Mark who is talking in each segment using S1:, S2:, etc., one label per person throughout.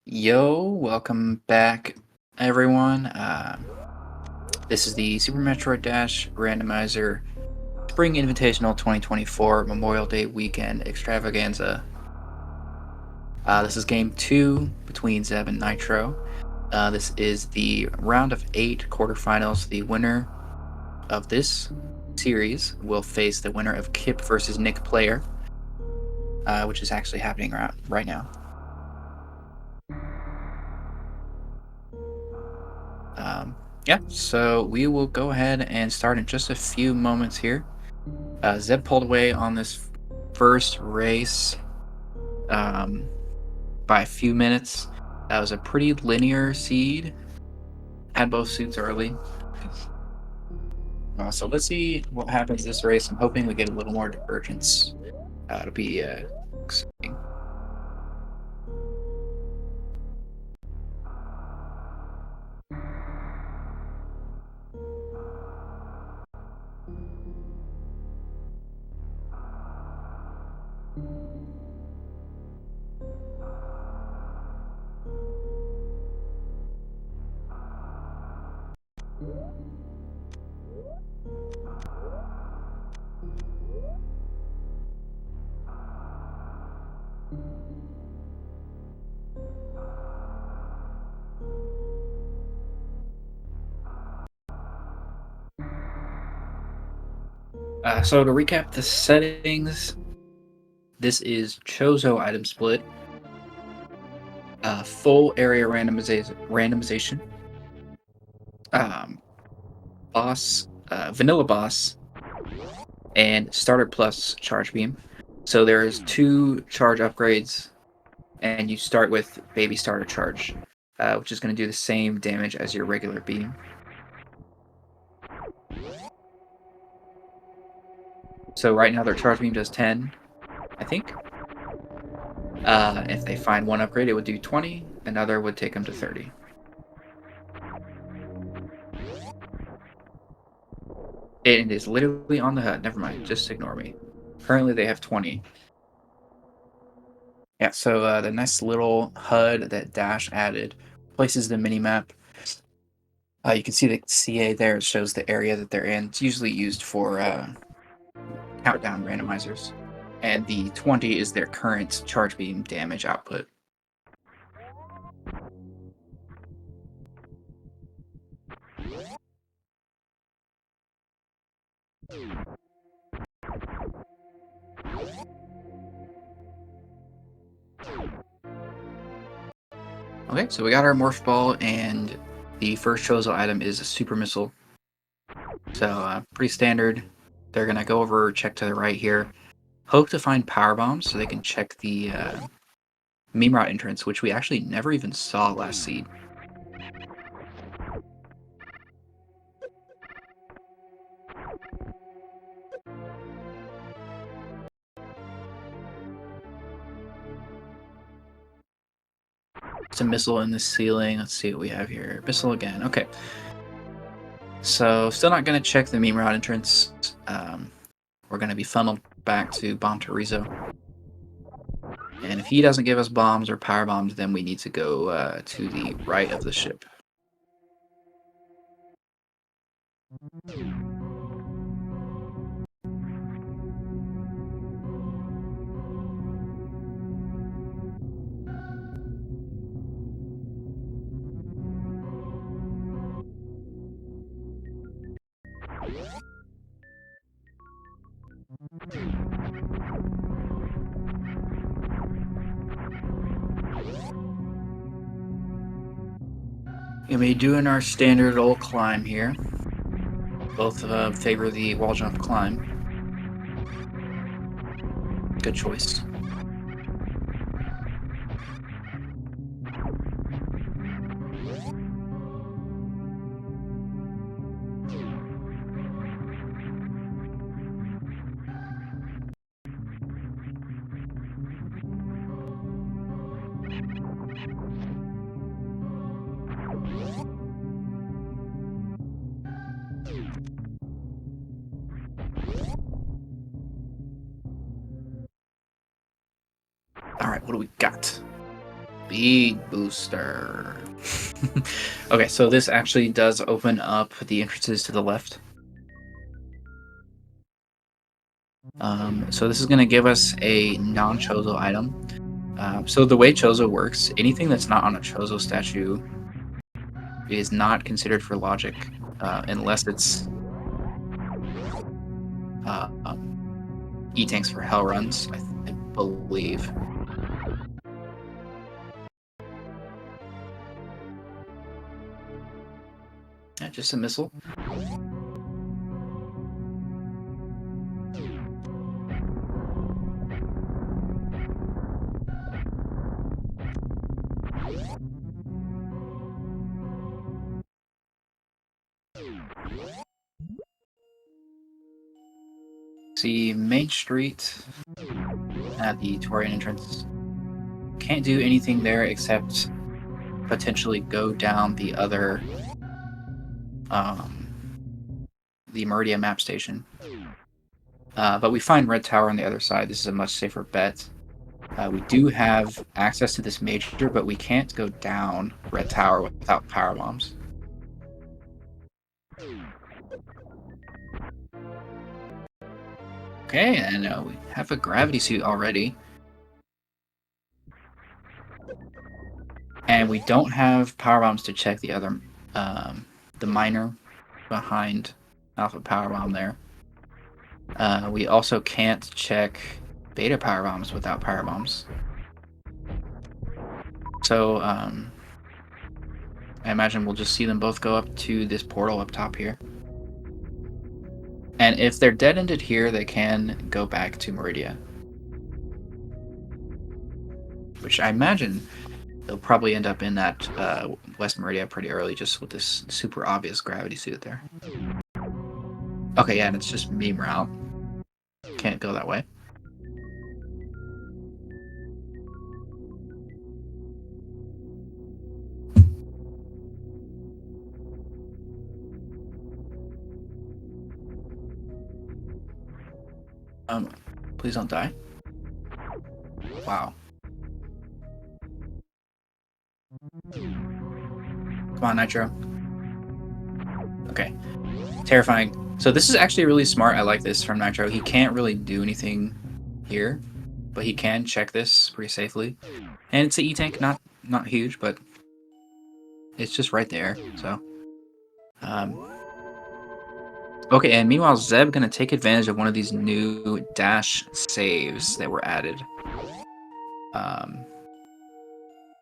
S1: Yo, welcome back, everyone. This is the Super Metroid Dash Randomizer Spring Invitational 2024 Memorial Day Weekend Extravaganza. This is game 2 between Zeb and Nitro. This is the round of 8 quarterfinals. The winner of this series will face the winner of Kip versus Nick Player, which is actually happening right now. Yeah, so we will go ahead and start in just a few moments here. Zeb pulled away on this first race by a few minutes. That was a pretty linear seed. Had both suits early. So let's see what happens this race. I'm hoping we get a little more divergence. It'll be exciting. So to recap the settings, this is Chozo item split, full area randomization, boss, vanilla boss, and starter plus charge beam. So there's 2 charge upgrades, and you start with baby starter charge, which is going to do the same damage as your regular beam. So right now their charge beam does 10, I think. If they find one upgrade, it would do 20. Another would take them to 30. It is literally on the HUD. Never mind. Just ignore me. Currently, they have 20. Yeah, so the nice little HUD that Dash added places the minimap. You can see the CA there. It shows the area that they're in. It's usually used for countdown randomizers. And the 20 is their current charge beam damage output. Okay, so we got our Morph Ball, and the first Chozo item is a Super Missile. So pretty standard. They're going to go over, check to the right here. Hope to find Power Bombs so they can check the meme route entrance, which we actually never even saw last seed. It's a missile in the ceiling. Let's see what we have here. Missile again. Okay. So still not going to check the meme route entrance. We're going to be funneled back to Bomb Torizo. And if he doesn't give us bombs or power bombs, then we need to go to the right of the ship. Gonna be doing our standard old climb here. Both favor the wall jump climb. Good choice. All right, what do we got? Speed booster. Okay, so this actually does open up the entrances to the left. So this is going to give us a non-Chozo item. So the way Chozo works, anything that's not on a Chozo statue is not considered for logic unless it's E-Tanks for Hell Runs, I believe. Yeah, just a missile. See, Main Street at the Tourney entrance. Can't do anything there except potentially go down the other, the Meridia map station. But we find Red Tower on the other side. This is a much safer bet. We do have access to this major, but we can't go down Red Tower without power bombs. Okay, and we have a gravity suit already. And we don't have power bombs to check the other, the miner behind Alpha power bomb there. We also can't check beta power bombs without power bombs. So, I imagine we'll just see them both go up to this portal up top here. And if they're dead-ended here, they can go back to Meridia. Which I imagine they'll probably end up in that West Meridia pretty early, just with this super obvious gravity suit there. Okay, yeah, and it's just meme route. Can't go that way. Please don't die. Wow. Come on, Nitro. Okay. Terrifying. So this is actually really smart. I like this from Nitro. He can't really do anything here, but he can check this pretty safely. And it's an E-Tank, not huge, but it's just right there, so. Okay, and meanwhile, Zeb gonna take advantage of one of these new dash saves that were added.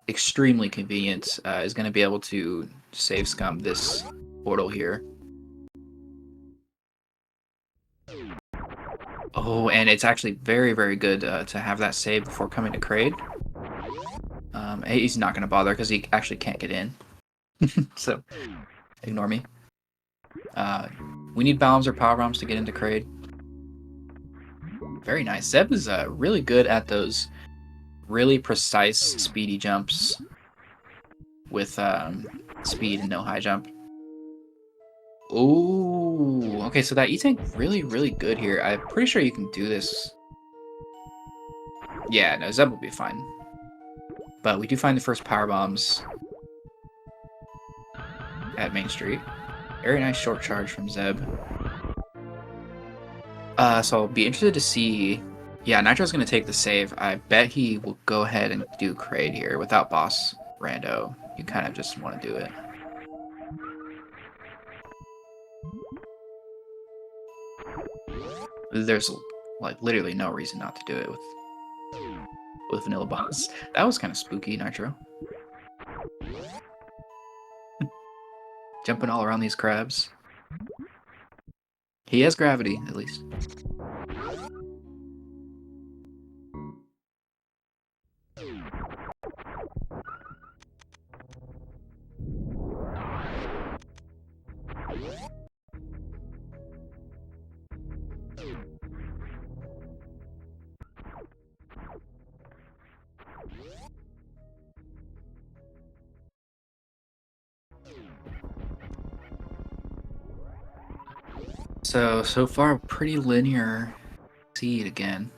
S1: Extremely convenient. Is gonna be able to save scum this portal here. Oh, and it's actually very, very good to have that save before coming to Kraid. He's not gonna bother because he actually can't get in. So, ignore me. We need bombs or power bombs to get into Kraid. Very nice. Zeb is really good at those really precise speedy jumps with speed and no high jump. Ooh, okay, so that E-Tank really, really good here. I'm pretty sure you can do this. Yeah, no, Zeb will be fine. But we do find the first power bombs at Main Street. Very nice short charge from Zeb. So I'll be interested to see. Yeah, Nitro's gonna take the save. I bet he will go ahead and do Kraid here without boss Rando. You kind of just want to do it. There's like literally no reason not to do it with vanilla boss. That was kind of spooky, Nitro. Jumping all around these crabs. He has gravity, at least. So far, pretty linear seed again.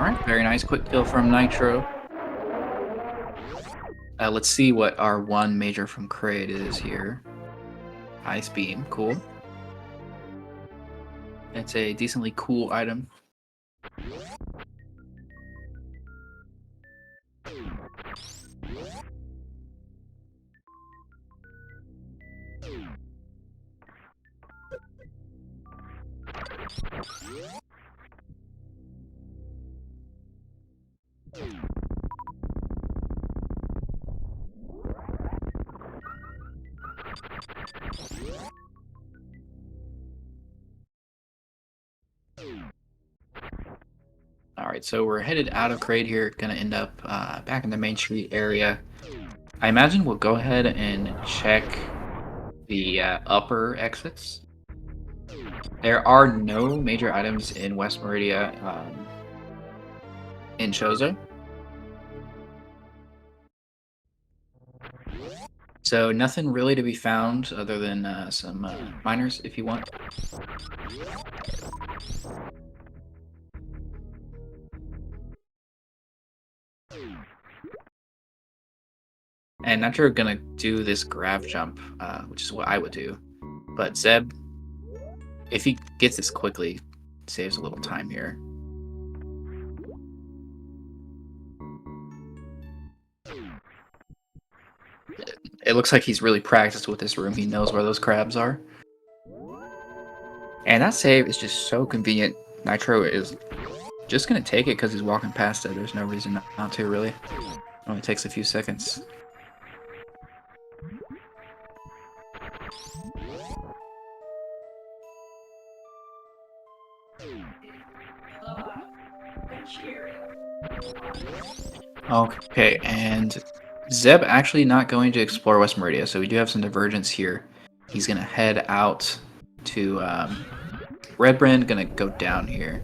S1: Alright, very nice. Quick kill from Nitro. Let's see what our one major from Kraid is here. Ice Beam, cool. It's a decently cool item. Alright, so we're headed out of Kraid here, gonna end up back in the Main Street area. I imagine we'll go ahead and check the upper exits. There are no major items in West Meridia in Chozo. So nothing really to be found other than some miners if you want. And Nitro gonna do this grav jump, which is what I would do. But Zeb, if he gets this quickly, saves a little time here. It looks like he's really practiced with this room. He knows where those crabs are. And that save is just so convenient. Nitro is just gonna take it because he's walking past it. There's no reason not to, really. It only takes a few seconds. Okay, and Zeb actually not going to explore West Meridia, so we do have some divergence here. He's gonna head out to Red Brand, gonna go down here.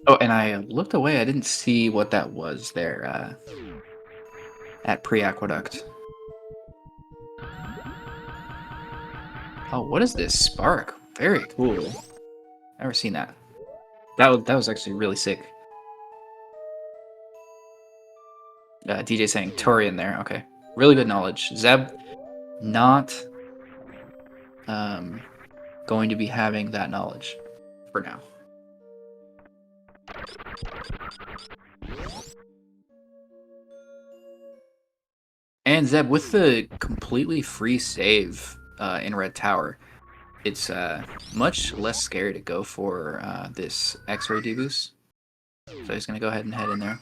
S1: Oh, and I looked away. I didn't see what that was there at Pre-Aqueduct. Oh, what is this? Spark. Very cool. Never seen that. That was actually really sick. DJ saying Tourney in there. Okay. Really good knowledge. Zeb not going to be having that knowledge for now. And Zeb, with the completely free save in Red Tower, it's much less scary to go for this X-ray deboost. So he's going to go ahead and head in there.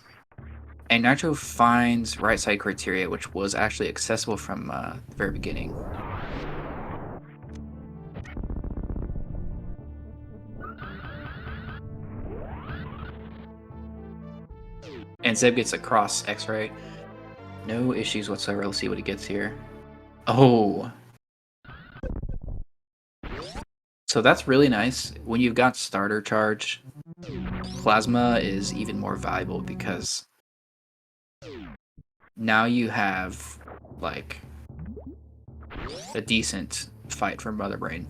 S1: And Nitro finds right side criteria, which was actually accessible from the very beginning. And Zeb gets a cross X-ray. No issues whatsoever. Let's see what he gets here. Oh. So that's really nice. When you've got starter charge, plasma is even more valuable because now you have like a decent fight for Mother Brain.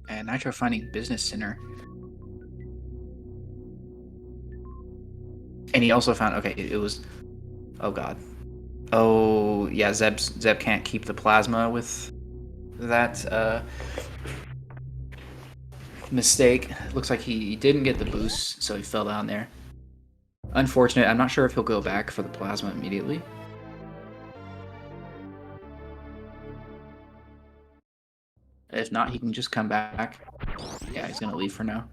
S1: And Nitro finding Business Center. And he also found, okay, it was, oh god. Oh, yeah, Zeb can't keep the plasma with that mistake. Looks like he didn't get the boost, so he fell down there. Unfortunate. I'm not sure if he'll go back for the plasma immediately. If not, he can just come back. Yeah, he's gonna leave for now.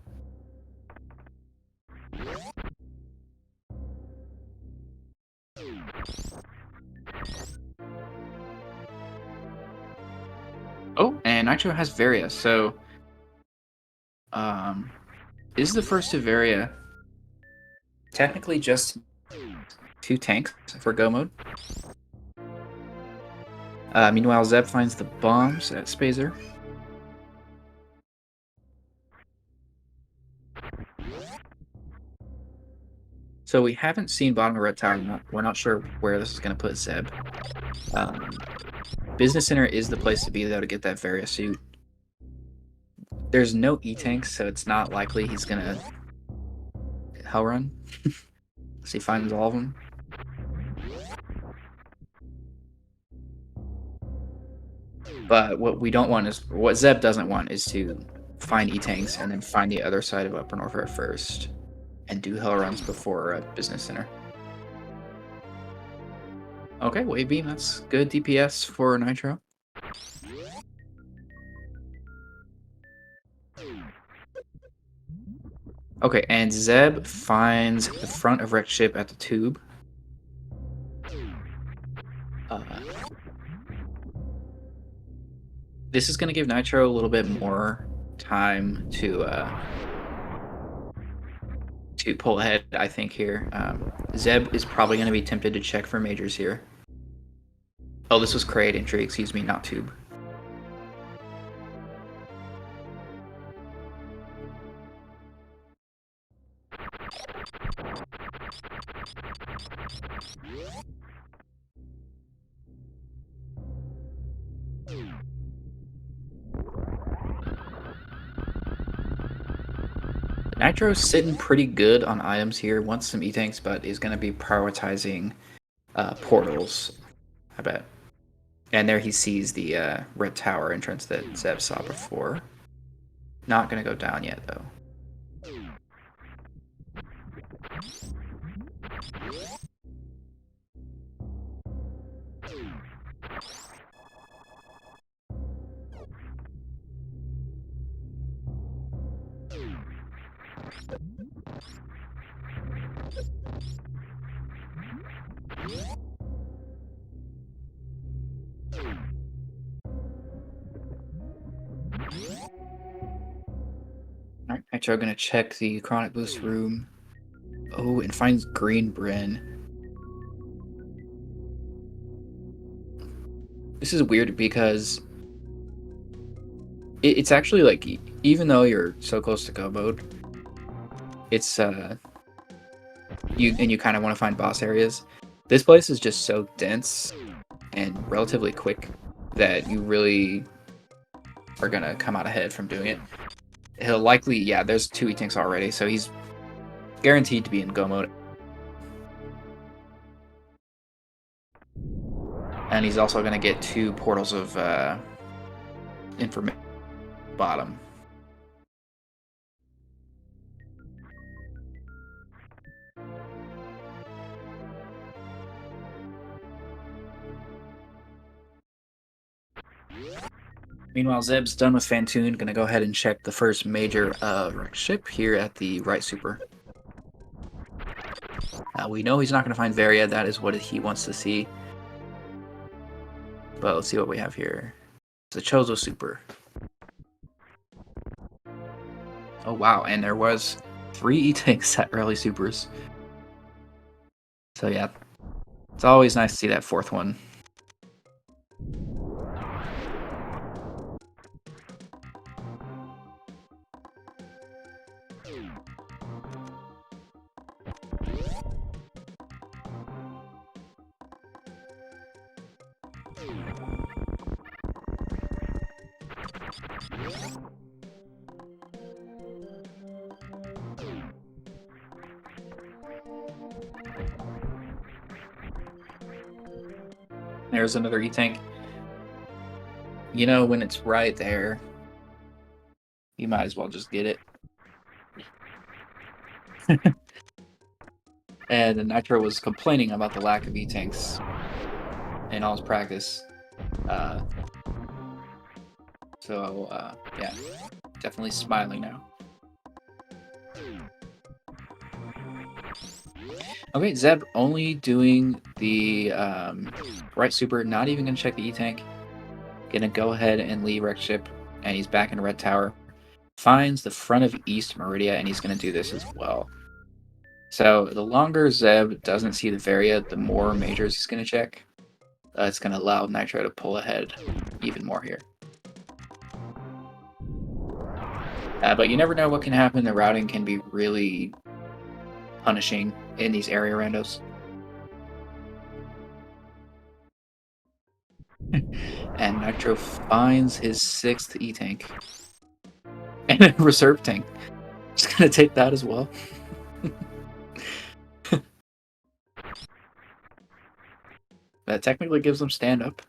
S1: Oh, and Nitro has Varia, so is the first to Varia technically just 2 tanks for go mode. Meanwhile, Zeb finds the bombs at Spazer. So we haven't seen bottom of Red Tower. We're not sure where this is going to put Zeb. Business Center is the place to be, though, to get that Varia suit. There's no E-tanks, so it's not likely he's going to hell run. So he finds all of them. But what we don't want is, what Zeb doesn't want is to find E-tanks and then find the other side of Upper Norfair first and do hell runs before Business Center. Okay, Wave Beam, that's good DPS for Nitro. Okay, and Zeb finds the front of Wrecked Ship at the tube. This is going to give Nitro a little bit more time to pull ahead, I think, here. Zeb is probably going to be tempted to check for majors here. Oh, this was Crate entry, excuse me, not tube. Nitro's sitting pretty good on items here, wants some E-tanks, but is going to be prioritizing portals, I bet. And there he sees the Red Tower entrance that Zeb saw before. Not going to go down yet, though. Alright, Nitro gonna check the Chronic Boost room. Oh, and finds Green Bryn. This is weird because it's actually like, even though you're so close to go mode, it's you kind of want to find boss areas. This place is just so dense and relatively quick that you really are gonna come out ahead from doing it. He'll likely, yeah, there's 2 E-tanks already, so he's guaranteed to be in go mode. And he's also gonna get 2 portals of information bottom. Meanwhile, Zeb's done with Fantoon, gonna go ahead and check the first major Wrecked Ship here at the right super. We know he's not gonna find Varia, that is what he wants to see. But let's see what we have here. It's the Chozo super. Oh wow, and there was 3 E-tanks at early supers. So yeah, it's always nice to see that 4th one. There's another E-tank. You know, when it's right there, you might as well just get it. And Nitro was complaining about the lack of E-tanks in all his practice. Yeah, definitely smiling now. Okay, Zeb only doing the right super, not even gonna check the E-tank. Gonna go ahead and leave Wrecked Ship, and he's back in Red Tower. Finds the front of East Meridia, and he's gonna do this as well. So the longer Zeb doesn't see the Varia, the more majors he's going to check. It's going to allow Nitro to pull ahead even more here. But you never know what can happen. The routing can be really punishing in these area randos. And Nitro finds his 6th E-Tank. And a reserve tank. Just going to take that as well. That technically gives them stand-up.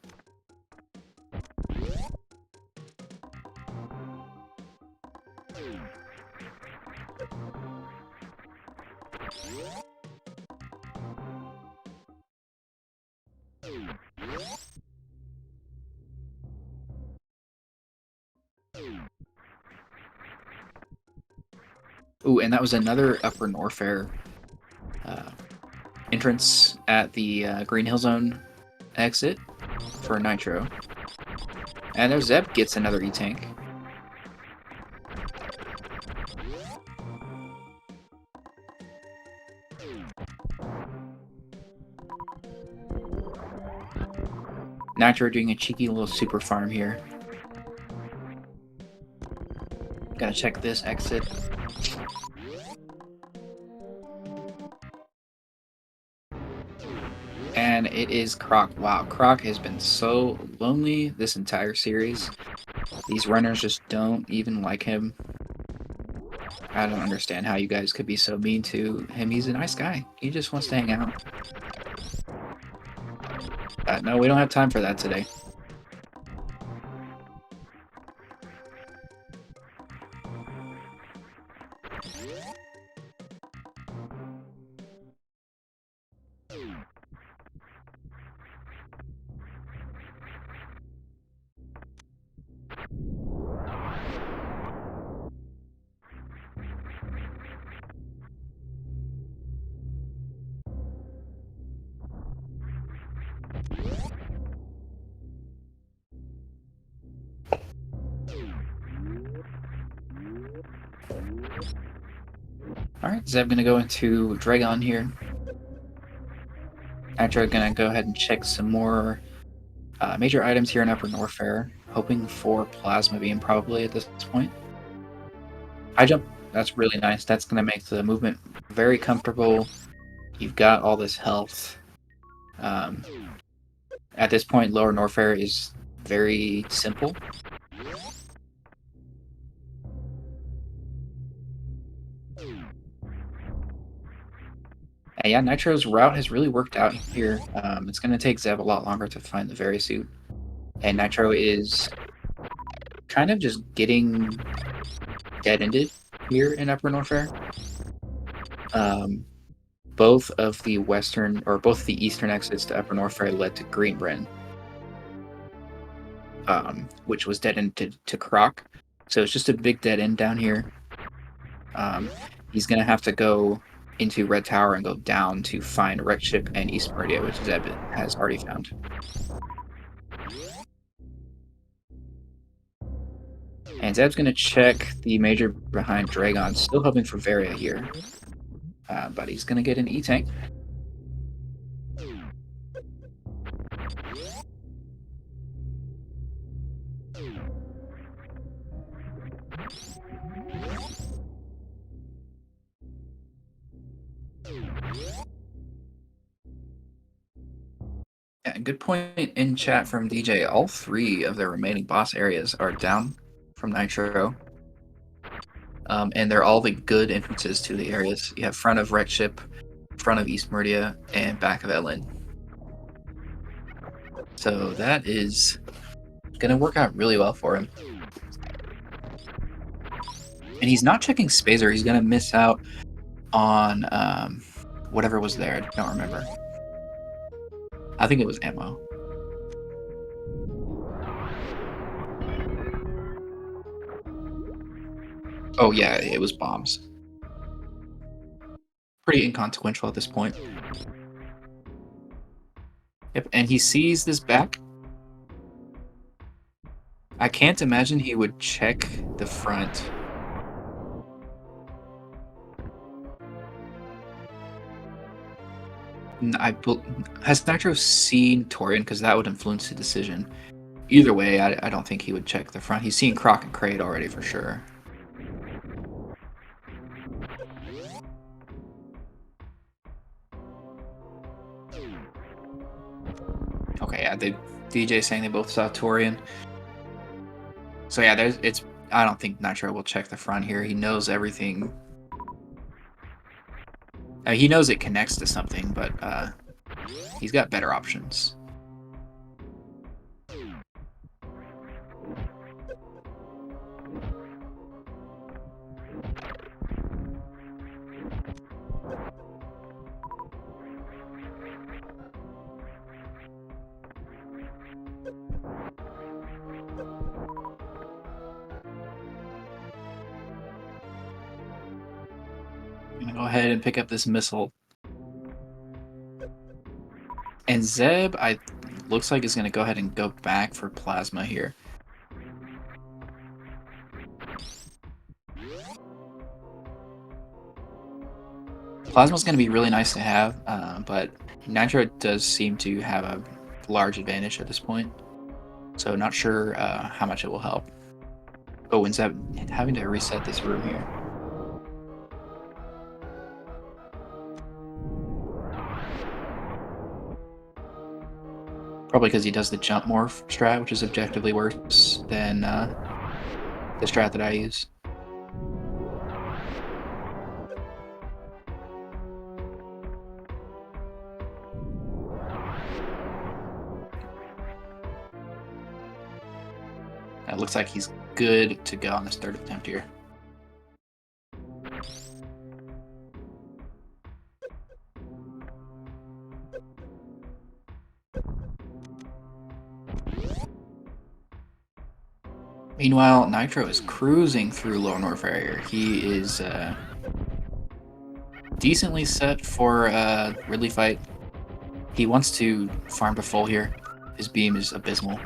S1: Ooh, and that was another Upper Norfair entrance at the Green Hill Zone exit for Nitro. And there's Zeb gets another E-Tank. Nitro doing a cheeky little super farm here. Gotta check this exit. And it is Croc. Wow, Croc has been so lonely this entire series. These runners just don't even like him. I don't understand how you guys could be so mean to him. He's a nice guy. He just wants to hang out. No, we don't have time for that today. Alright, Zeb gonna go into Dragon here. Nitro gonna go ahead and check some more major items here in Upper Norfair, hoping for Plasma Beam probably at this point. High jump, that's really nice. That's gonna make the movement very comfortable. You've got all this health. At this point, Lower Norfair is very simple. And yeah, Nitro's route has really worked out here. It's going to take Zeb a lot longer to find the Varisuit. And Nitro is kind of just getting dead-ended here in Upper Norfair. Both of the eastern exits to Upper Norfair led to Greenbryn, which was dead-ended to Croc. So it's just a big dead end down here. He's going to have to go into Red Tower and go down to find Wreck Ship and East Meridia, which Zeb has already found. And Zeb's going to check the major behind Dragon, still hoping for Varia here. But he's going to get an E-Tank. Yeah, good point in chat from DJ. All 3 of their remaining boss areas are down from Nitro. And they're all the good entrances to the areas. You have front of Wreck Ship, front of East Meridia, and back of Etlin. So that is going to work out really well for him. And he's not checking Spazer. He's going to miss out on whatever was there. I don't remember. I think it was ammo. Oh yeah, it was bombs. Pretty inconsequential at this point. Yep, and he sees this back. I can't imagine he would check the front. Has Nitro seen Torian? Because that would influence the decision. Either way, I don't think he would check the front. He's seen Croc and Crate already for sure. Okay, yeah, DJ saying they both saw Torian. So yeah, I don't think Nitro will check the front here. He knows everything. He knows it connects to something, but he's got better options. I'm gonna go ahead and pick up this missile. And Zeb, looks like is gonna go ahead and go back for plasma here. Plasma's gonna be really nice to have, but Nitro does seem to have a large advantage at this point. So not sure how much it will help. Oh, and Zeb having to reset this room here. Probably because he does the jump morph strat, which is objectively worse than the strat that I use. It looks like he's good to go on this third attempt here. Meanwhile, Nitro is cruising through Lower North area. He is decently set for a Ridley fight. He wants to farm to full here. His beam is abysmal.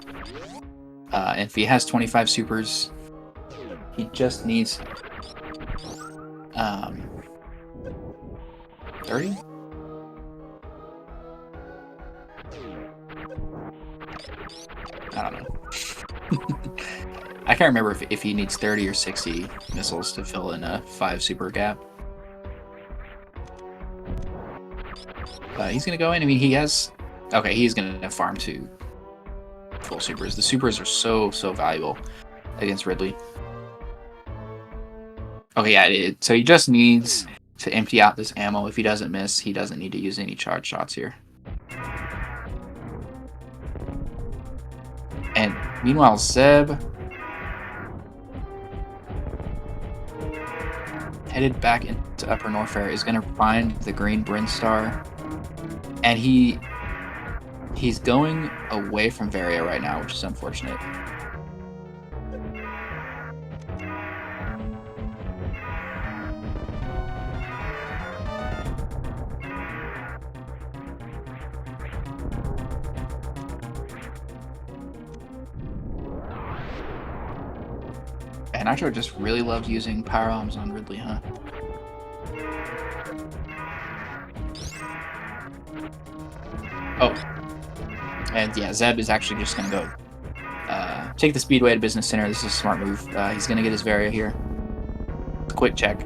S1: And if he has 25 supers, he just needs 30? I don't know. I can't remember if he needs 30 or 60 missiles to fill in a 5 super gap. He's going to go in. I mean, he has... Okay, he's going to farm to full supers. The supers are so valuable against Ridley. Okay, yeah, so he just needs to empty out this ammo. If he doesn't miss, he doesn't need to use any charge shots here. And meanwhile, Zeb headed back into Upper North Fair is going to find the green Brinstar, and he's going away from Varia right now, which is unfortunate. And Nitro just really loved using power bombs on Ridley, huh? Oh. And yeah, Zeb is actually just going to go take the Speedway to Business Center. This is a smart move. He's going to get his Varia here. Quick check.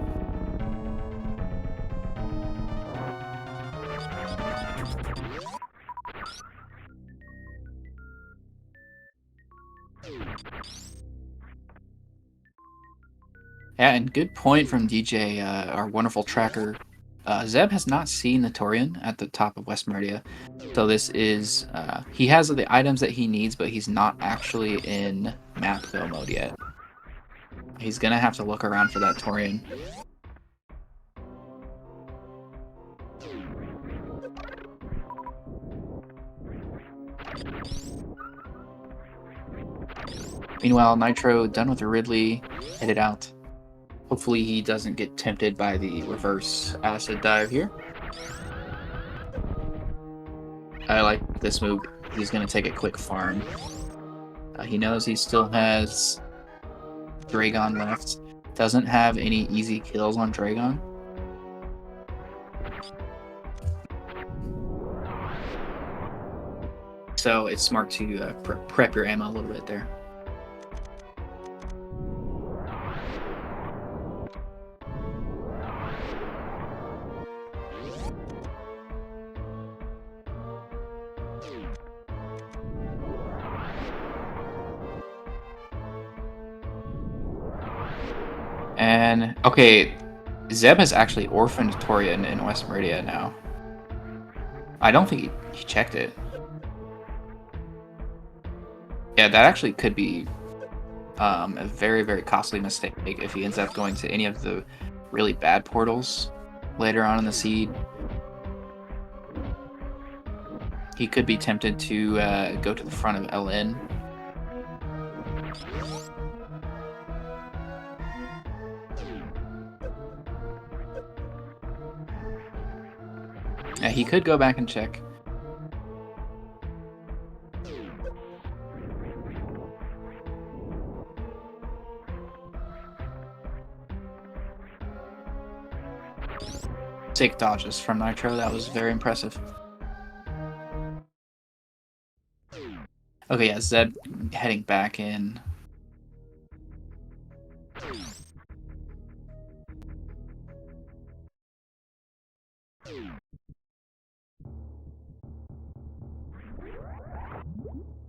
S1: Yeah, and good point from DJ, our wonderful tracker. Zeb has not seen the Torian at the top of West Meridia. So this is... he has the items that he needs, but he's not actually in map go mode yet. He's going to have to look around for that Torian. Meanwhile, Nitro done with the Ridley, headed out. Hopefully he doesn't get tempted by the reverse acid dive here. I like this move. He's going to take a quick farm. He knows he still has Dragon left. Doesn't have any easy kills on Dragon. So it's smart to prep your ammo a little bit there. And okay, Zeb has actually orphaned Torian in West Meridia now. I don't think he checked it. Yeah, that actually could be a very, very costly mistake if he ends up going to any of the really bad portals later on in the seed. He could be tempted to go to the front of LN. Yeah, he could go back and check. Sick dodges from Nitro. That was very impressive. Okay, yeah, Zeb heading back in.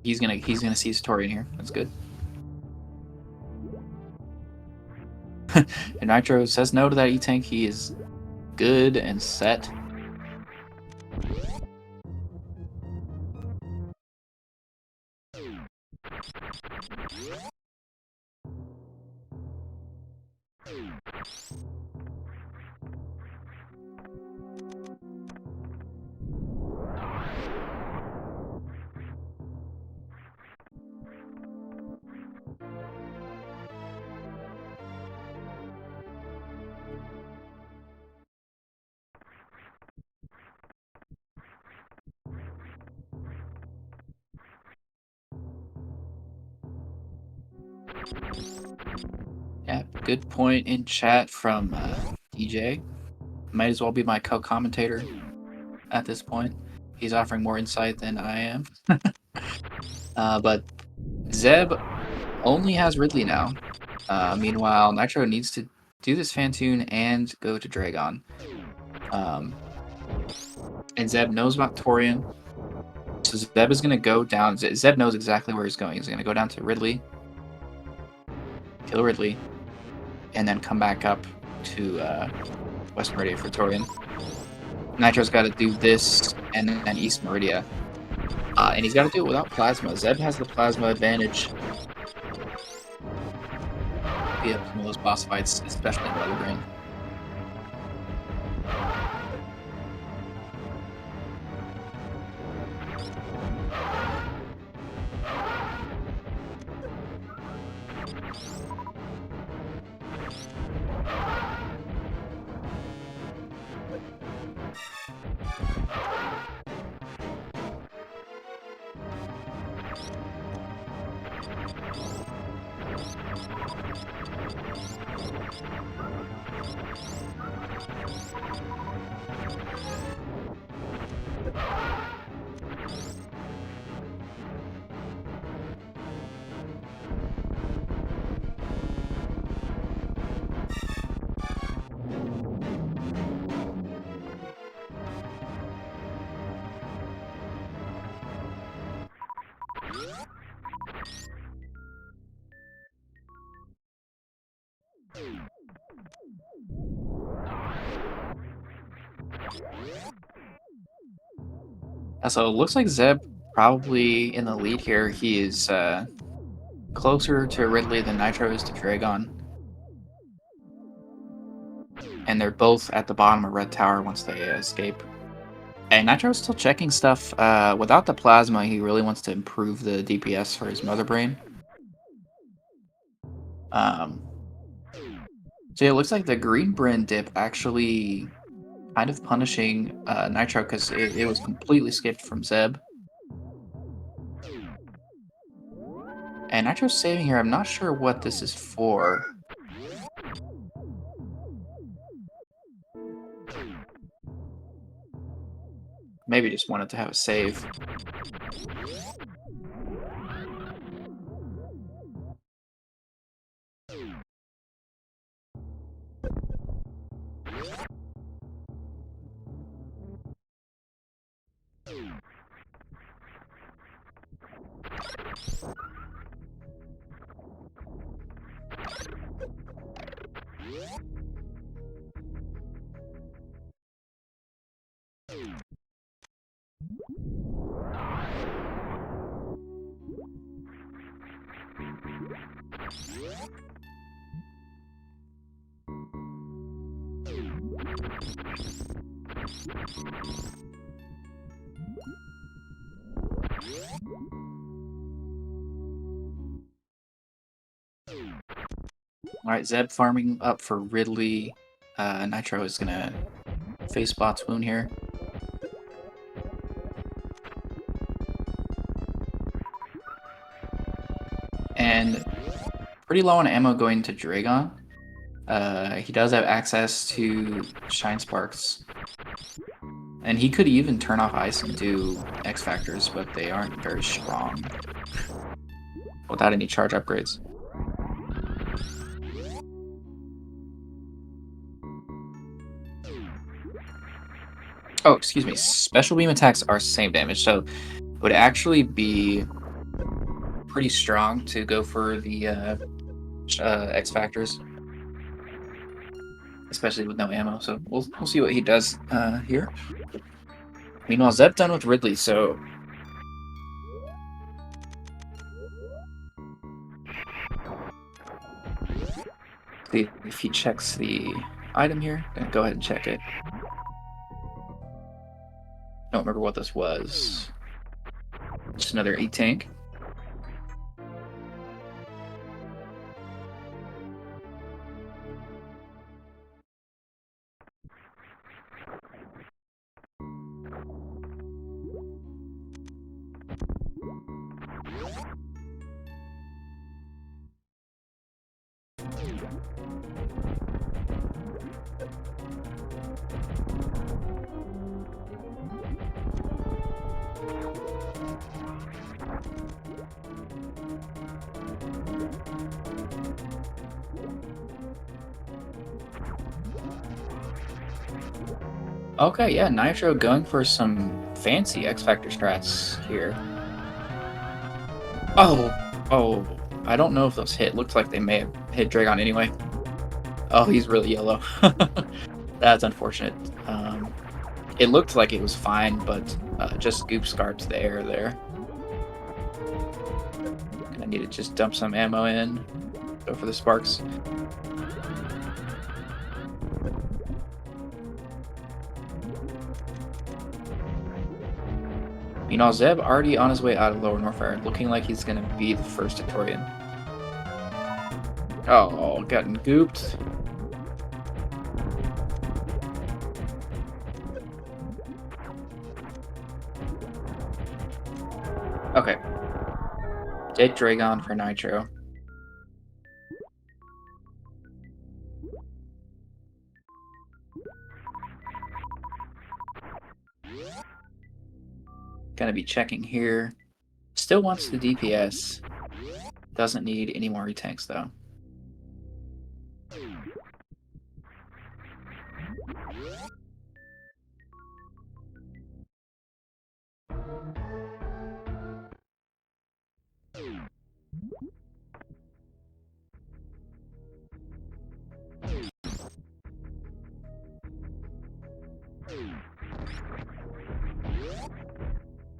S1: He's gonna seize Torian here. That's good. And Nitro says no to that E-Tank. He is good and set. Yeah, good point in chat from DJ. Might as well be my co-commentator at this point. He's offering more insight than I am. But Zeb only has Ridley now. Meanwhile, Nitro needs to do this Phantoon and go to Dragon. And Zeb knows about Torian. So Zeb is going to go down. Zeb knows exactly where he's going. He's going to go down to Ridley, kill Ridley, and then come back up to West Meridia for Torian. Nitro's got to do this and then East Meridia. And he's got to do it without Plasma. Zeb has the Plasma advantage. Be up some of those boss fights, especially in Weather Brain. So it looks like Zeb probably in the lead here. He is closer to Ridley than Nitro is to Dragon. And they're both at the bottom of Red Tower once they escape. And Nitro's still checking stuff. Without the Plasma, he really wants to improve the DPS for his Mother Brain. So yeah, it looks like the Green Brand dip actually kind of punishing Nitro because it was completely skipped from Zeb. And Nitro's saving here. I'm not sure what this is for. Maybe just wanted to have a save. Alright, Zeb farming up for Ridley. Nitro is gonna face Bot's Wound here. And pretty low on ammo going to Dragon. He does have access to Shine Sparks. And he could even turn off Ice and do X Factors, but they aren't very strong without any charge upgrades. Oh, excuse me. Special beam attacks are same damage, so it would actually be pretty strong to go for the X Factors, especially with no ammo. So we'll see what he does here. Meanwhile, Zeb done with Ridley, so see if he checks the item here. Then go ahead and check it. Don't remember what this was. Just another 8 tank. Okay, yeah, Nitro going for some fancy X Factor strats here. Oh, I don't know if those hit. Looks like they may have hit Dragon anyway. Oh, he's really yellow. That's unfortunate. It looked like it was fine, but just Goop scarps the air there. Gonna need to just dump some ammo in. Go for the sparks. Meanwhile, Zeb already on his way out of Lower Norfair, looking like he's gonna be the first Victorian. Oh, gotten gooped. Okay. Dead Dragon for Nitro. Gonna be checking here. Still wants the DPS. Doesn't need any more retanks though.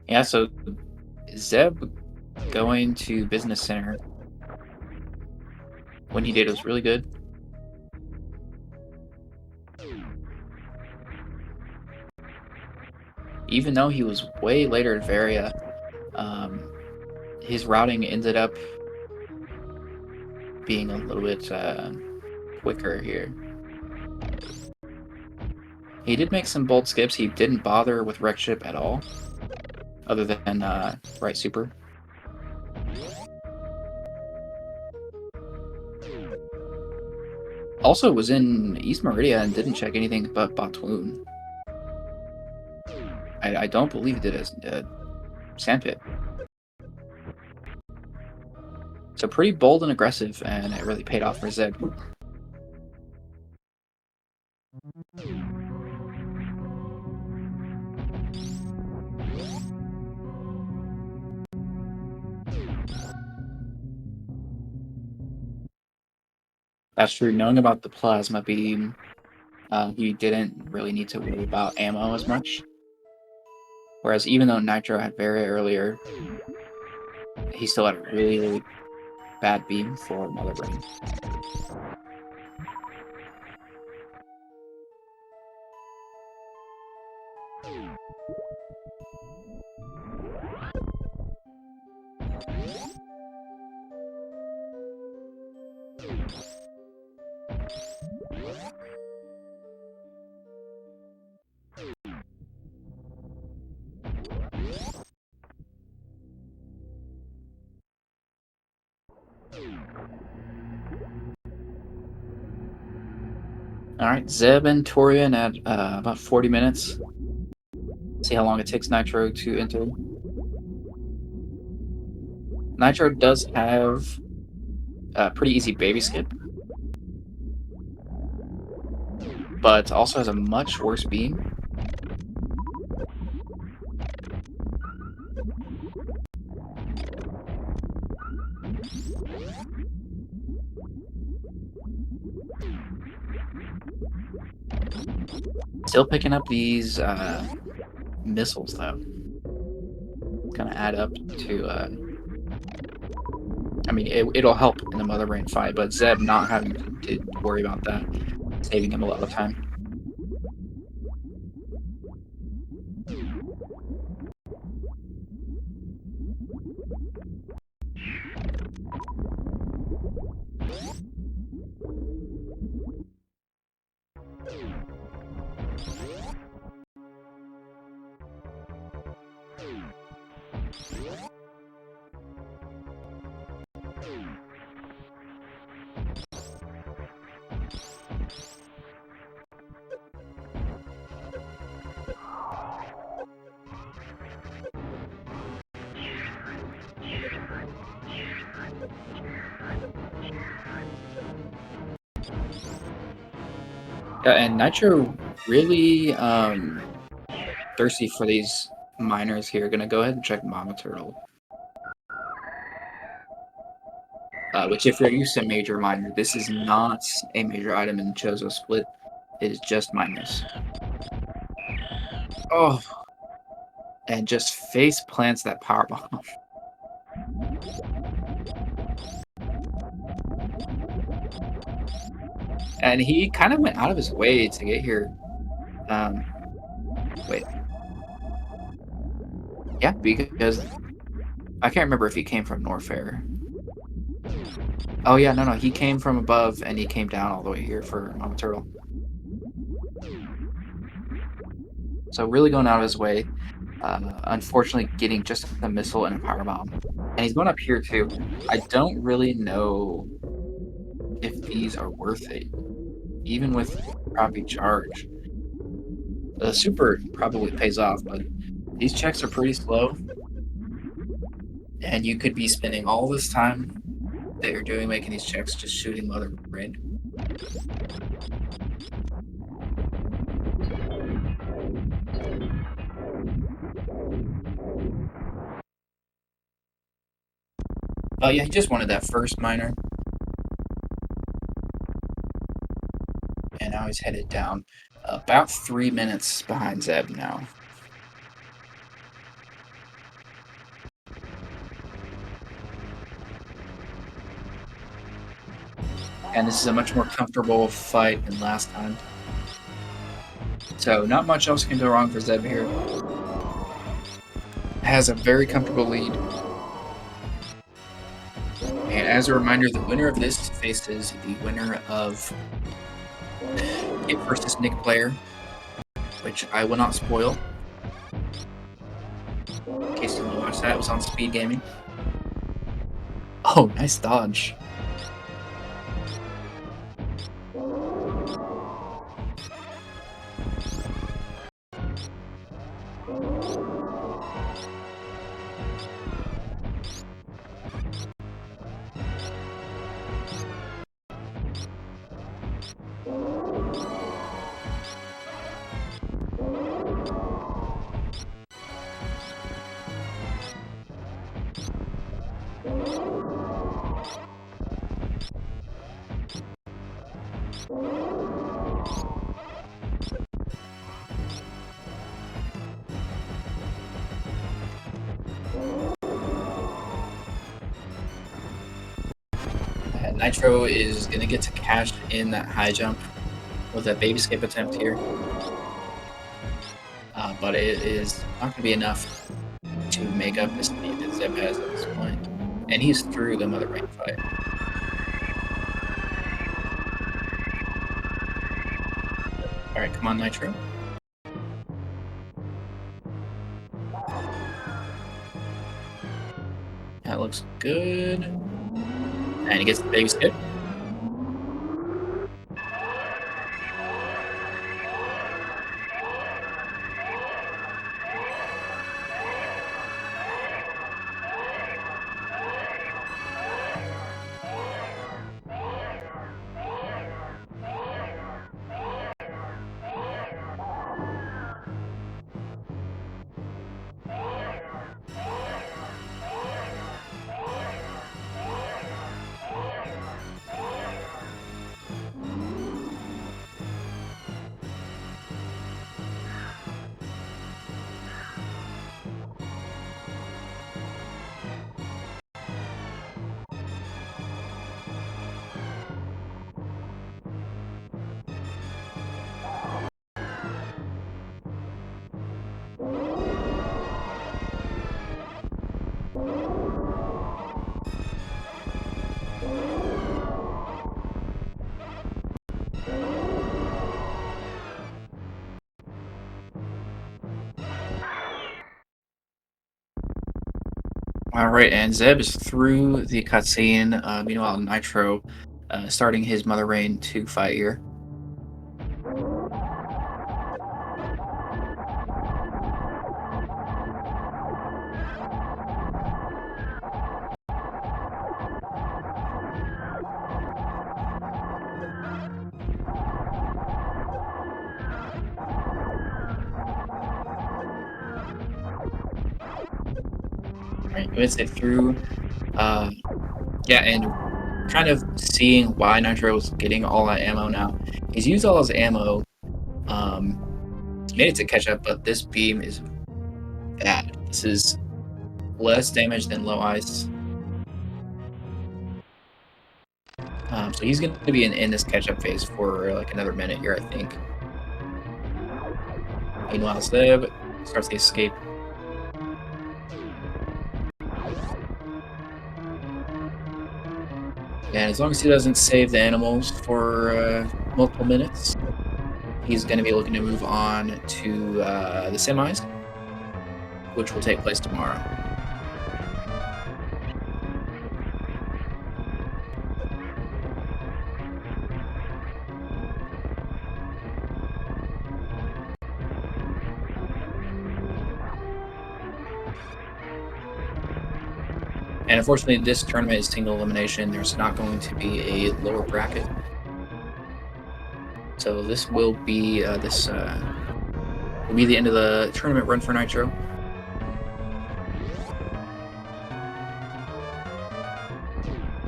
S1: Yeah, so Zeb going to Business Center when he did was really good. Even though he was way later at Varia, his routing ended up being a little bit quicker here. He did make some bold skips. He didn't bother with Wreck Ship at all, other than Right Super. Also was in East Meridia and didn't check anything but Botwoon. I don't believe he did a Sandpit. So pretty bold and aggressive, and it really paid off for Zeb. That's true. Knowing about the plasma beam, he didn't really need to worry about ammo as much. Whereas even though Nitro had very earlier, he still had a really, really bad beam for Mother Brain. Alright, Zeb and Torian at about 40 minutes. See how long it takes Nitro to enter. Nitro does have a pretty easy baby skip, but also has a much worse beam. Still picking up these missiles, though. It's gonna add up to, I mean, it'll help in the Mother Brain fight, but Zeb not having to worry about that, saving him a lot of time. Yeah, and Nitro really thirsty for these miners here. Gonna go ahead and check Mama Turtle. Which, if you're used to major miner, this is not a major item in the Chozo split. It is just miners. Oh, and just face plants that power bomb. And he kind of went out of his way to get here. Wait. Yeah, because I can't remember if he came from Norfair. Oh yeah, no, he came from above and he came down all the way here for Mama Turtle. So really going out of his way. Unfortunately, getting just a missile and a power bomb. And he's going up here too. I don't really know if these are worth it, even with crappy charge. The super probably pays off, but these checks are pretty slow. And you could be spending all this time that you're doing making these checks just shooting Mother Brain. Oh yeah, he just wanted that first miner. And now he's headed down. About 3 minutes behind Zeb now. And this is a much more comfortable fight than last time. So not much else can go wrong for Zeb here. Has a very comfortable lead. And as a reminder, the winner of this faces the winner of It versus Nick player, which I will not spoil. In case you want to watch that, it was on Speed Gaming. Oh, nice dodge. Nitro is going to get to cash in that high jump with that baby skip attempt here. But it is not going to be enough to make up the speed that Zeb has at this point. And he's through the Mother Rain fight. Alright, come on, Nitro. That looks good. And he gets the baby skip. Alright, and Zeb is through the cutscene. Meanwhile, Nitro starting his Mother Rain 2 fight here. Right, let's get through. Yeah, and kind of seeing why Nitro's getting all that ammo now. He's used all his ammo. Made it to catch up, but this beam is bad. This is less damage than low ice. So he's going to be in this catch-up phase for like another minute here, I think. Meanwhile, Zeb starts the escape. And as long as he doesn't save the animals for multiple minutes, he's going to be looking to move on to the semis, which will take place tomorrow. And unfortunately, this tournament is single elimination. There's not going to be a lower bracket. So this will be the end of the tournament run for Nitro.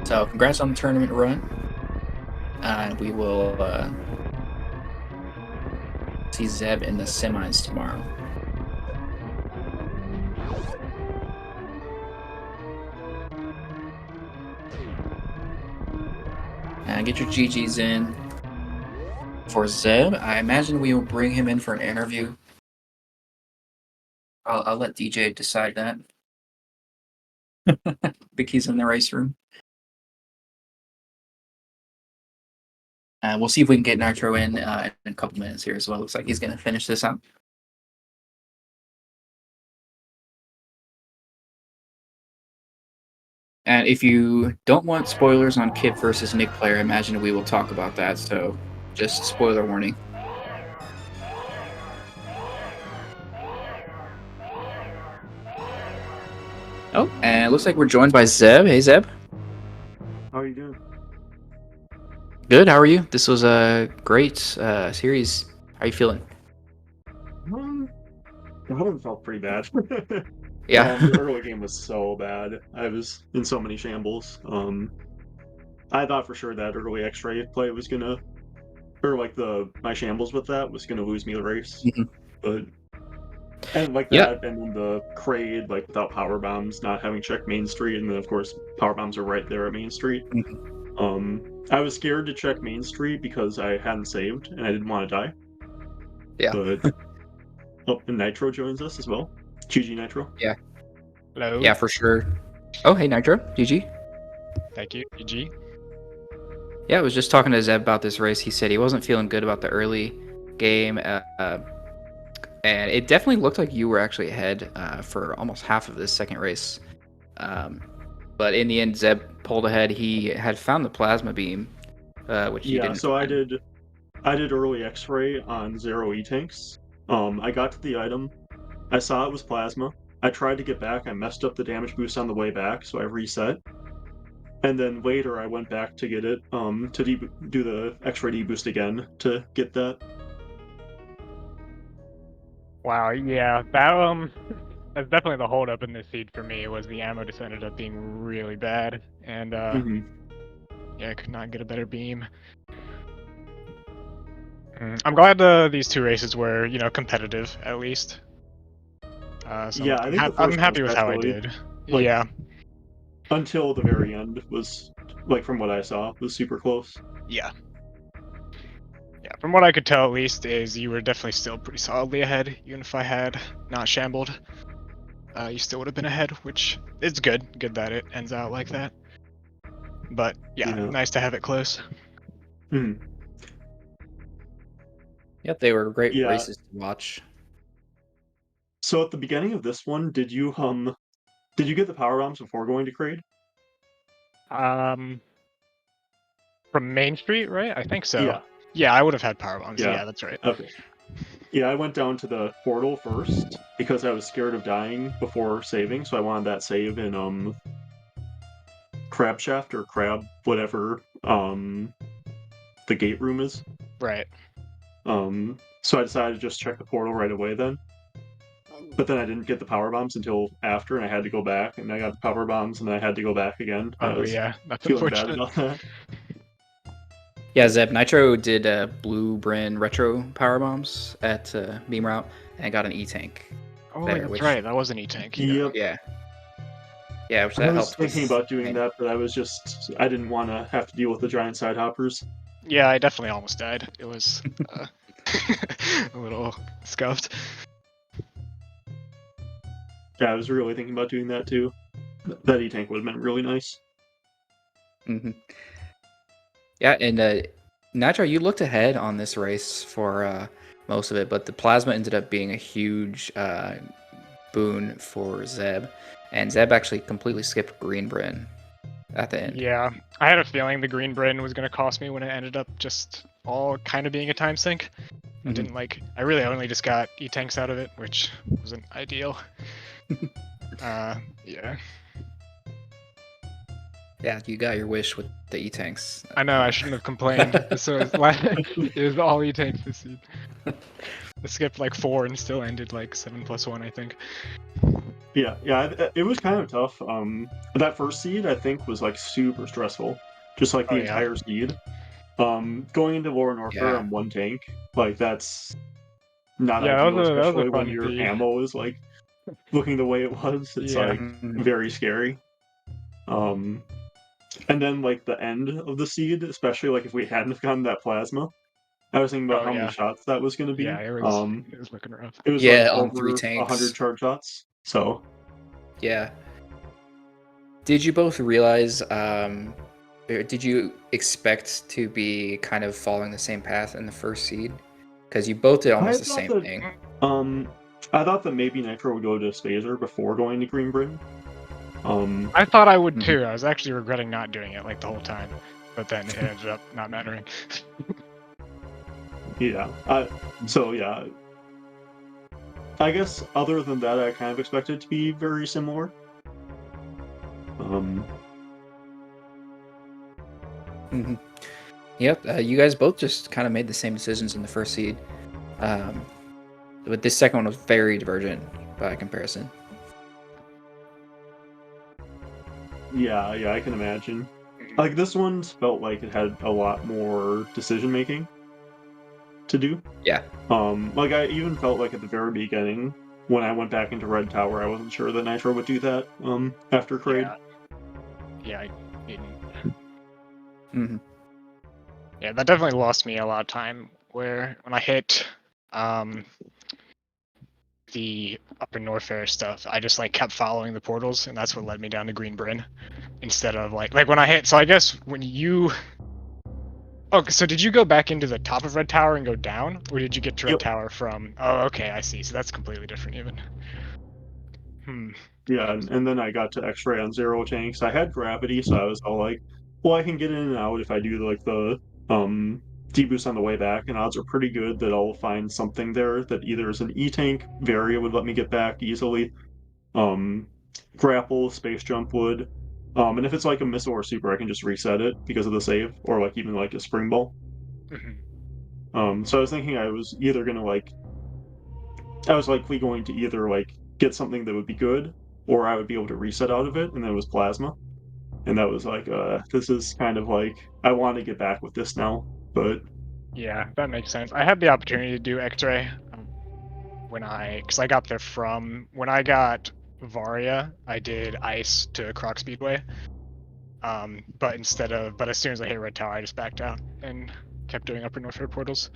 S1: So congrats on the tournament run. And we will see Zeb in the semis tomorrow. Get your GGs in for Zeb. I imagine we will bring him in for an interview. I'll let DJ decide that. I think he's in the race room. We'll see if we can get Nitro in a couple minutes here as well. Looks like he's going to finish this up. And if you don't want spoilers on Kip versus Nick player, I imagine we will talk about that. So just spoiler warning. Oh, and it looks like we're joined by Zeb. Hey, Zeb.
S2: How are you doing?
S1: Good. How are you? This was a great series. How are you feeling?
S2: The home felt pretty bad.
S1: Yeah.
S2: The early game was so bad. I was in so many shambles. I thought for sure that early X-ray play was gonna, or like my shambles with that was gonna lose me the race. But and like that, and then the Kraid without power bombs, not having checked Main Street, and then of course power bombs are right there at Main Street. I was scared to check Main Street because I hadn't saved and I didn't want to die.
S1: Yeah.
S2: But and Nitro joins us as well. GG Nitro.
S1: Yeah.
S3: Hello.
S1: Yeah, for sure. Oh, hey, Nitro. GG.
S3: Thank you, GG.
S1: Yeah, I was just talking to Zeb about this race. He said he wasn't feeling good about the early game, and it definitely looked like you were actually ahead for almost half of this second race. But in the end, Zeb pulled ahead. He had found the plasma beam, which he didn't.
S2: So I did early X-ray on 0 E-tanks. I got to the item. I saw it was plasma. I tried to get back. I messed up the damage boost on the way back, so I reset. And then later I went back to get it, to do the X-ray deboost again to get that.
S3: Wow, yeah, that that's definitely the holdup in this seed for me. Was the ammo just ended up being really bad, and yeah, I could not get a better beam. I'm glad these two races were, competitive at least. So
S2: Yeah, I think the first
S3: I'm
S2: one
S3: happy with how I
S2: especially,
S3: did.
S2: like,
S3: Yeah,
S2: until the very end was, like, from what I saw, was super close.
S3: yeah. From what I could tell, at least, is you were definitely still pretty solidly ahead. Even if I had not shambled, you still would have been ahead, which is good. Good that it ends out like that. But yeah, nice to have it close.
S1: Yep, they were great
S2: Yeah.
S1: races to watch.
S2: So at the beginning of this one, did you get the power bombs before going to Kraid?
S3: From Main Street, right? I think so.
S2: Yeah.
S3: Yeah, I would have had power bombs.
S2: Yeah.
S3: Yeah, that's right.
S2: Okay. Yeah, I went down to the portal first because I was scared of dying before saving, so I wanted that save in Crab Shaft or Crab, whatever the gate room is.
S3: Right.
S2: So I decided to just check the portal right away then. But then I didn't get the power bombs until after, and I had to go back, and I got the power bombs, and then I had to go back again. I
S3: Oh
S2: was
S3: yeah, that's
S2: feeling bad
S3: unfortunate.
S2: about that.
S1: Yeah, Zeb, Nitro did Blue Bryn Retro power bombs at Beam Route, and I got an E-tank.
S3: Oh,
S1: there,
S3: that's
S1: which-
S3: right. That was an E-tank.
S2: Yep.
S1: Yeah. Yeah, which
S2: I
S1: that
S2: was
S1: helped.
S2: thinking about doing that, but I didn't want to have to deal with the giant side hoppers.
S3: Yeah, I definitely almost died. It was a little scuffed.
S2: Yeah, I was really thinking about doing that too. That E-tank would have been really nice.
S1: Mm-hmm. Yeah, and Nitro, you looked ahead on this race for most of it, but the plasma ended up being a huge boon for Zeb, and Zeb actually completely skipped Green Bryn at the end.
S3: Yeah, I had a feeling the Green Bryn was going to cost me when it ended up just all kind of being a time sink. I didn't I really only just got E-tanks out of it, which wasn't ideal. Yeah.
S1: Yeah, you got your wish with the E-tanks.
S3: I know, I shouldn't have complained. So it was all E-tanks this seed. I skipped like 4 and still ended like 7+1, I think.
S2: Yeah, it was kind of tough. That first seed I think was like super stressful, just like the entire seed. Going into Lower Norfair on one tank, like that's not ideal, especially when your ammo is like looking the way it was. It's like very scary. And then like the end of the seed, especially like if we hadn't have gotten that plasma, I was thinking about how many shots that was going to be.
S3: Yeah, it was looking rough.
S2: It was like on 3 tanks, 100 charge shots. So
S1: yeah. Did you both realize? Did you expect to be kind of following the same path in the first seed? Because you both did almost the same thing.
S2: I thought that maybe Nitro would go to Spazer before going to Green Bryn.
S3: I thought I would too. I was actually regretting not doing it like the whole time, but then it ended up not mattering.
S2: Yeah. So yeah. I guess other than that, I kind of expected it to be very similar.
S1: Yep. You guys both just kind of made the same decisions in the first seed. But this second one was very divergent by comparison.
S2: Yeah, I can imagine. Like this one felt like it had a lot more decision making to do.
S1: Yeah.
S2: Like I even felt like at the very beginning when I went back into Red Tower, I wasn't sure that Nitro would do that. After Kraid.
S3: Yeah, I didn't.
S1: Mm-hmm.
S3: Yeah, that definitely lost me a lot of time. Where when I hit the Upper Norfair stuff, I just like kept following the portals, and that's what led me down to Green Bryn instead of like when I hit. So I guess when you oh, so did you go back into the top of Red Tower and go down, or did you get to Red
S2: Yep.
S3: Tower from? Oh, okay, I see. So that's completely different even.
S2: Yeah, and then I got to X-ray on zero tanks. I had gravity, so I was all like, well, I can get in and out if I do like the deboost on the way back, and odds are pretty good that I'll find something there that either is an E-tank, Varia would let me get back easily, um, grapple, space jump would, and if it's like a missile or super, I can just reset it because of the save, or like even like a spring ball. So I was thinking I was either gonna like, I was likely going to either like get something that would be good, or I would be able to reset out of it, and then it was plasma. And that was like, this is kind of like, I want to get back with this now, but
S3: Yeah, that makes sense. I had the opportunity to do X-ray because I got there from when I got Varia, I did ice to Croc Speedway. But as soon as I hit Red Tower, I just backed out and kept doing Upper North Road portals.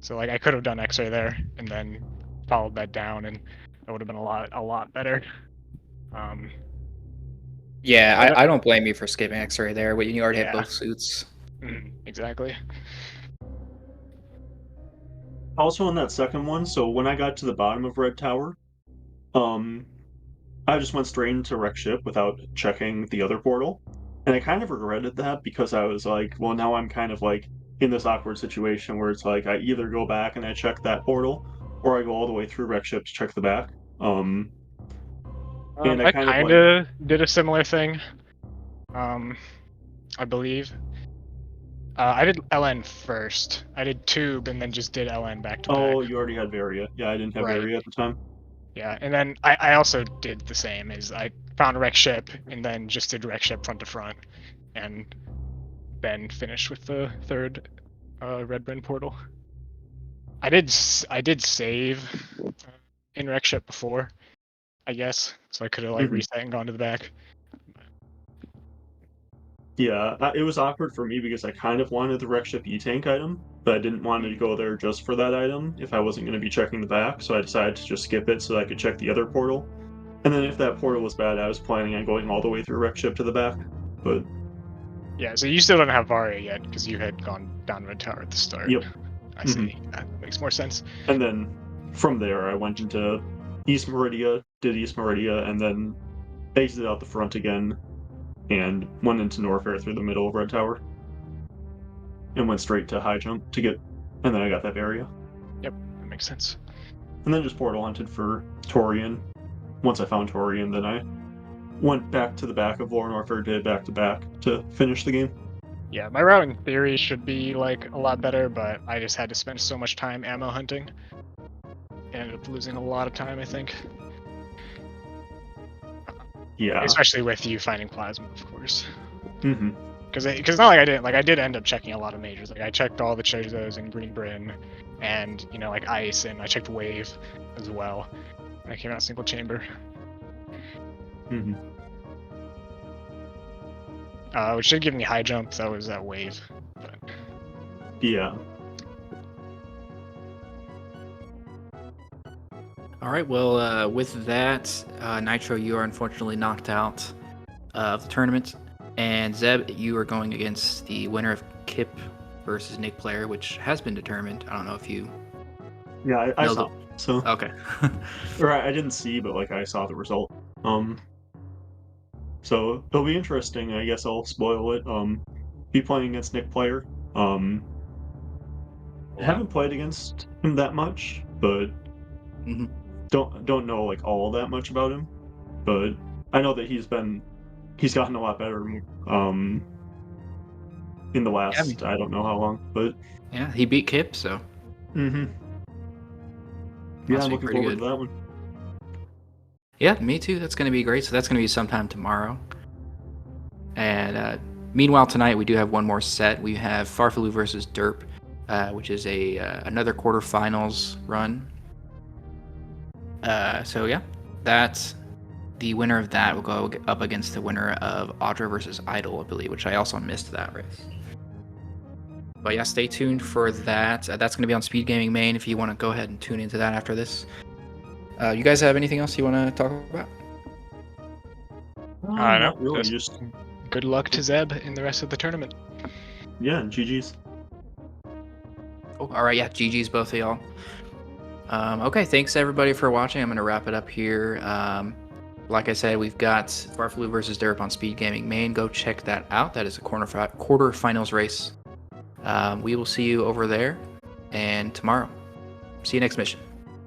S3: So like I could have done X-ray there and then followed that down, and that would have been a lot better.
S1: Yeah, I don't blame you for skipping X-ray there, but you already had
S3: Yeah.
S1: both suits.
S3: Exactly.
S2: also on that second one, so when I got to the bottom of Red Tower, I just went straight into Wreck Ship without checking the other portal. And I kind of regretted that because I was like, well, now I'm kind of like in this awkward situation where it's like I either go back and I check that portal, or I go all the way through Wreck Ship to check the back. And I
S3: I
S2: kind of
S3: kind
S2: like,
S3: of did a similar thing. I believe. I did LN first. I did Tube and then just did LN back to back.
S2: oh, you already had Varia. Yeah, I didn't have
S3: Right.
S2: Varia at the time.
S3: Yeah, and then I also did the same. Is I found a wreck ship and then just did wreck ship front to front, and then finished with the third Red Bryn portal. I did save in wreck ship before, I guess, so I could have like reset and gone to the back.
S2: Yeah, it was awkward for me because I kind of wanted the Wreck Ship E-Tank item, but I didn't want to go there just for that item if I wasn't going to be checking the back, so I decided to just skip it so I could check the other portal. And then if that portal was bad, I was planning on going all the way through Wreck Ship to the back, but...
S3: Yeah, so you still don't have Varia yet, because you had gone down Red Tower at the start.
S2: Yep.
S3: I see. That makes more sense.
S2: And then from there, I went into East Meridia, did East Meridia, and then exited out the front again, and went into Norfair through the middle of Red Tower. And went straight to High Jump to get... And then I got that area.
S3: Yep, that makes sense.
S2: And then just portal hunted for Torian. Once I found Torian, then I went back to the back of Lore Norfair, did back to back to finish the game.
S3: Yeah, my route in theory should be like a lot better, but I just had to spend so much time ammo hunting. Ended up losing a lot of time, I think.
S2: Yeah.
S3: Especially with you finding plasma, of course.
S2: Mm-hmm.
S3: Because it's not like I didn't. Like I did end up checking a lot of majors. Like I checked all the Chozos in Green Bryn, and you know like Ice, and I checked Wave as well. And I came out single chamber.
S2: Mm-hmm.
S3: Which did give me high jump. That was that Wave. But...
S2: Yeah.
S1: All right, well, with that, Nitro, you are unfortunately knocked out of the tournament. And Zeb, you are going against the winner of Kip versus Nick Player, which has been determined. I don't know if you...
S2: Yeah, I saw. So
S1: okay.
S2: or I didn't see, but like I saw the result. So it'll be interesting. I guess I'll spoil it. Be playing against Nick Player. I haven't played against him that much, but don't know like all that much about him. But I know that he's gotten a lot better. In the last I don't know how long, but
S1: yeah, he beat Kip, so.
S2: Yeah, I'm looking forward to that one.
S1: Yeah, me too. That's going to be great. So that's going to be sometime tomorrow. And meanwhile, tonight we do have one more set. We have Farfaloo versus Derp, which is another quarterfinals run. So yeah, the winner of that will go up against the winner of Audra versus Idol, I believe, which I also missed that race. But yeah, stay tuned for that. That's going to be on Speed Gaming Main if you want to go ahead and tune into that after this. You guys have anything else you want to talk about?
S3: I don't know.
S2: Not really.
S3: Just
S2: Just
S3: good luck to Zeb in the rest of the tournament.
S2: yeah, GG's.
S1: Oh, all right, yeah, GG's both of y'all. Okay, thanks everybody for watching. I'm going to wrap it up here. Like I said, we've got Barfaloo versus Derp on Speed Gaming Main. Go check that out. That is a quarterfinals race. We will see you over there and tomorrow. See you next mission.